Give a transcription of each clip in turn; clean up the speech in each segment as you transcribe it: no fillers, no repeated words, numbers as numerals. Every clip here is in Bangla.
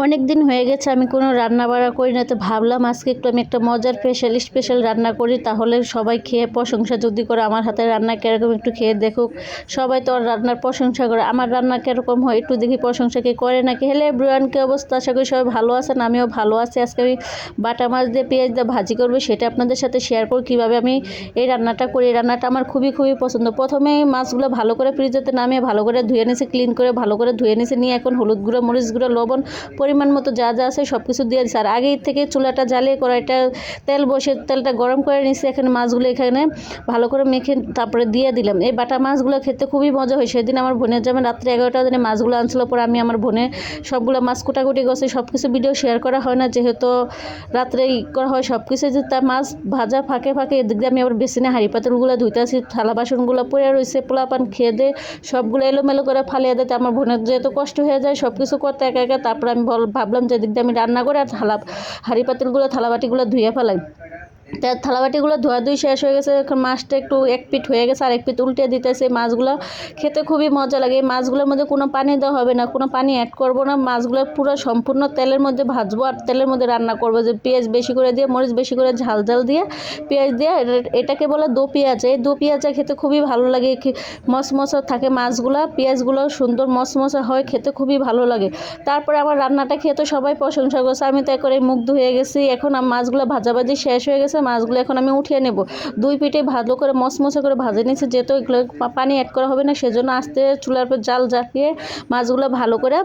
অনেক দিন হয়ে গেছে আমি কোনো রান্না বাড়া করি না, তো ভাবলাম আজকে একটু আমি একটা মজার স্পেশাল রান্না করি, তাহলে সবাই খেয়ে প্রশংসা যদি করে আমার হাতের রান্না কীরকম একটু খেয়ে দেখুক। সবাই তো আর রান্নার প্রশংসা করে, আমার রান্না কীরকম হয় একটু দেখি প্রশংসা কি করে নাকি। হ্যালো এভরিওয়ান, কী অবস্থা? আশা করি সবাই ভালো আছেন, আমিও ভালো আছি। আজকে আমি বাটা মাছ দিয়ে পেঁয়াজ দিয়ে ভাজি করবো, সেটা আপনাদের সাথে শেয়ার করব কীভাবে আমি এই রান্নাটা করি। এই রান্নাটা আমার খুবই পছন্দ। প্রথমে মাছগুলো ভালো করে ফ্রিজেতে নামিয়ে ভালো করে ধুয়ে নিয়েছি, ক্লিন করে ভালো করে ধুয়ে নিয়েছি, নিয়ে এখন হলুদ গুঁড়ো, মরিচ গুঁড়ো, লবণ পরিমাণ মতো যা যা আছে সব কিছু দিয়ে দিচ্ছি। আর আগেই থেকে চুলাটা জ্বালিয়ে কড়াইটা তেল বসে তেলটা গরম করে নিচ্ছি। এখানে মাছগুলো এখানে ভালো করে মেখে তারপরে দিয়ে দিলাম। এই বাটা মাছগুলো খেতে খুবই মজা হয়। সেদিন আমার বোনের যাবেন রাত্রে 11টা দিনে মাছগুলো আনছিল, পরে আমি আমার বোনে সবগুলো মাছ কুটাকুটি করছি। সব কিছু ভিডিও শেয়ার করা হয় না, যেহেতু রাত্রে করা হয় সব কিছু। যে তার মাছ ভাজা ফাঁকে এদিক দিয়ে আমি আবার বেসিনে হাঁড়ি পাতিলগুলো ধুইতেছি, থালা বাসনগুলো পড়ে রয়েছে, পোলাপান খেয়ে দিয়ে সবগুলো এলোমেলো করে ফালিয়ে দিতে আমার বোনের যেহেতু কষ্ট হয়ে যায় সব কিছু করতে একা একা। তারপর আমি ভাবলাম যে দিক দিয়ে আমি রান্না করে আর হাঁড়ি পাতিলগুলো থালাবাটিগুলো ধুয়ে ফেলাই। তার থালাবাটিগুলো ধোয়াধুয়ি শেষ হয়ে গেছে। এখন মাছটা একটু এক পিঠ হয়ে গেছে, আর এক পিঠ উল্টে দিতেছে। মাছগুলো খেতে খুবই মজা লাগে। এই মাছগুলোর মধ্যে কোনো পানি দেওয়া হবে না, কোনো পানি অ্যাড করব না। মাছগুলো পুরো সম্পূর্ণ তেলের মধ্যে ভাজবো আর তেলের মধ্যে রান্না করবো। যে পেঁয়াজ বেশি করে দিয়ে, মরিচ বেশি করে, ঝাল দিয়ে পেঁয়াজ দিয়ে, এটাকে বলে দো পেঁয়াজ। এই দো পেঁয়াজটা খেতে খুবই ভালো লাগে। মশমশা থাকে মাছগুলো, পেঁয়াজগুলো সুন্দর মশমশা হয়, খেতে খুবই ভালো লাগে। তারপরে আমার রান্নাটা খেয়ে তো সবাই প্রশংসা করছে, আমি তো একবারে মুগ্ধ হয়ে গেছি। এখন মাছগুলো ভাজাভাজি শেষ হয়ে গেছে, মাছগুলো এখন আমি উঠিয়ে নেব। দুই পিঠে ভালো করে মশমশা করে ভাজে নিয়েছি, যেহেতু এগুলো পানি অ্যাড করা হবে না, সেজন্য আস্তে চুলার পর জাল জ্বালিয়ে মাছগুলো ভালো করে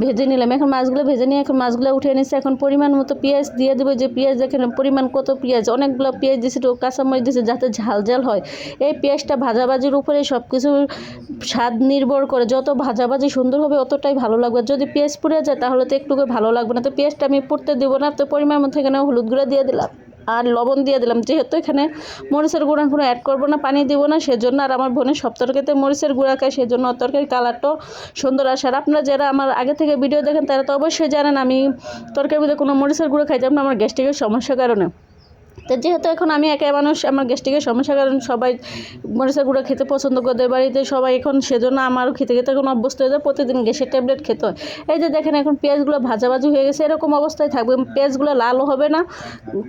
ভেজে নিলাম। এখন মাছগুলো ভেজে নিয়ে এখন মাছগুলো উঠিয়ে নিচ্ছি। এখন পরিমাণ মতো পেঁয়াজ দিয়ে দেবো। যে পেঁয়াজ দেখেন পরিমাণ কত পেঁয়াজ, অনেকগুলো পেঁয়াজ দিয়েছি, তো কাঁচামরিচ দিয়েছি যাতে ঝাল হয়। এই পেঁয়াজটা ভাজাভাজির উপরে সব কিছু স্বাদ নির্ভর করে, যত ভাজাভাজি সুন্দর হবে অতটাই ভালো লাগবে। যদি পেঁয়াজ পুড়ে যায় তাহলে তো একটু ভালো লাগবে না, তো পেঁয়াজটা আমি পুড়তে দেবো না। তো পরিমাণ মতো এখানে হলুদ গুঁড়ো দিয়ে দিলাম আর লবণ দিয়ে দিলাম, যেহেতু এখানে মরিচের গুঁড়া কোনো অ্যাড করবো না, পানি দিব না সেজন্য। আর আমার বোনের সব তরকারিতে মরিচের গুঁড়া খায়, সেজন্য তরকারির কালারটাও সুন্দর আসে। আর আপনারা যারা আমার আগে থেকে ভিডিও দেখেন তারা তো অবশ্যই জানেন আমি তরকারির মধ্যে কোনো মরিচের গুঁড়া খাইতাম না, আমার গ্যাস্ট্রিকের সমস্যার কারণে। তো যেহেতু এখন আমি একা মানুষ, আমার গ্যাস্ট্রিকের সমস্যার কারণে সবাই মরিচের গুঁড়া খেতে পছন্দ করে বাড়িতে সবাই, এখন সেজন্য আমারও খেতে এখন অভ্যস্ত হয়ে যায়, প্রতিদিন গ্যাসের ট্যাবলেট খেতে হয়। এই যে দেখেন এখন পেঁয়াজগুলো ভাজাভাজি হয়ে গেছে, এরকম অবস্থায় থাকবে। পেঁয়াজগুলো লালও হবে না,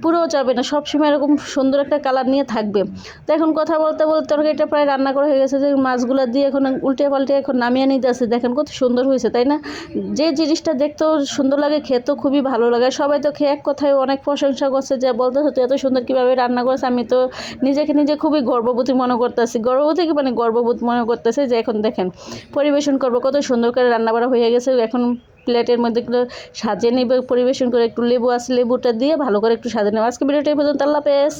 পুরোও যাবে না, সবসময় এরকম সুন্দর একটা কালার নিয়ে থাকবে। তো এখন কথা বলতে তরকারিটা প্রায় রান্না করা হয়ে গেছে। যে মাছগুলো দিয়ে এখন উল্টে পাল্টে এখন নামিয়ে নিতে আসছে, দেখেন কত সুন্দর হয়েছে, তাই না? যে জিনিসটা দেখতেও সুন্দর লাগে খেতেও খুবই ভালো লাগে। সবাই তো খেয়ে এক কথায় অনেক প্রশংসা করছে, যে বলতেছে তুই এত সুন্দর কীভাবে রান্না করেছে। আমি তো নিজে খুবই গর্ববোধ মনে করতেছি, গর্ববোধ মনে করতেছে যে এখন দেখেন পরিবেশন করবো, কত সুন্দর করে রান্না বাড়া হয়ে গেছে। এখন প্লেটের মধ্যে একটু সাজিয়ে নিবে, পরিবেশন করে একটু লেবু আছে লেবুটা দিয়ে ভালো করে একটু সাজিয়ে নেবো। আজকে ভিডিওটা এই পর্যন্ত, আল্লাহ হাফেজ।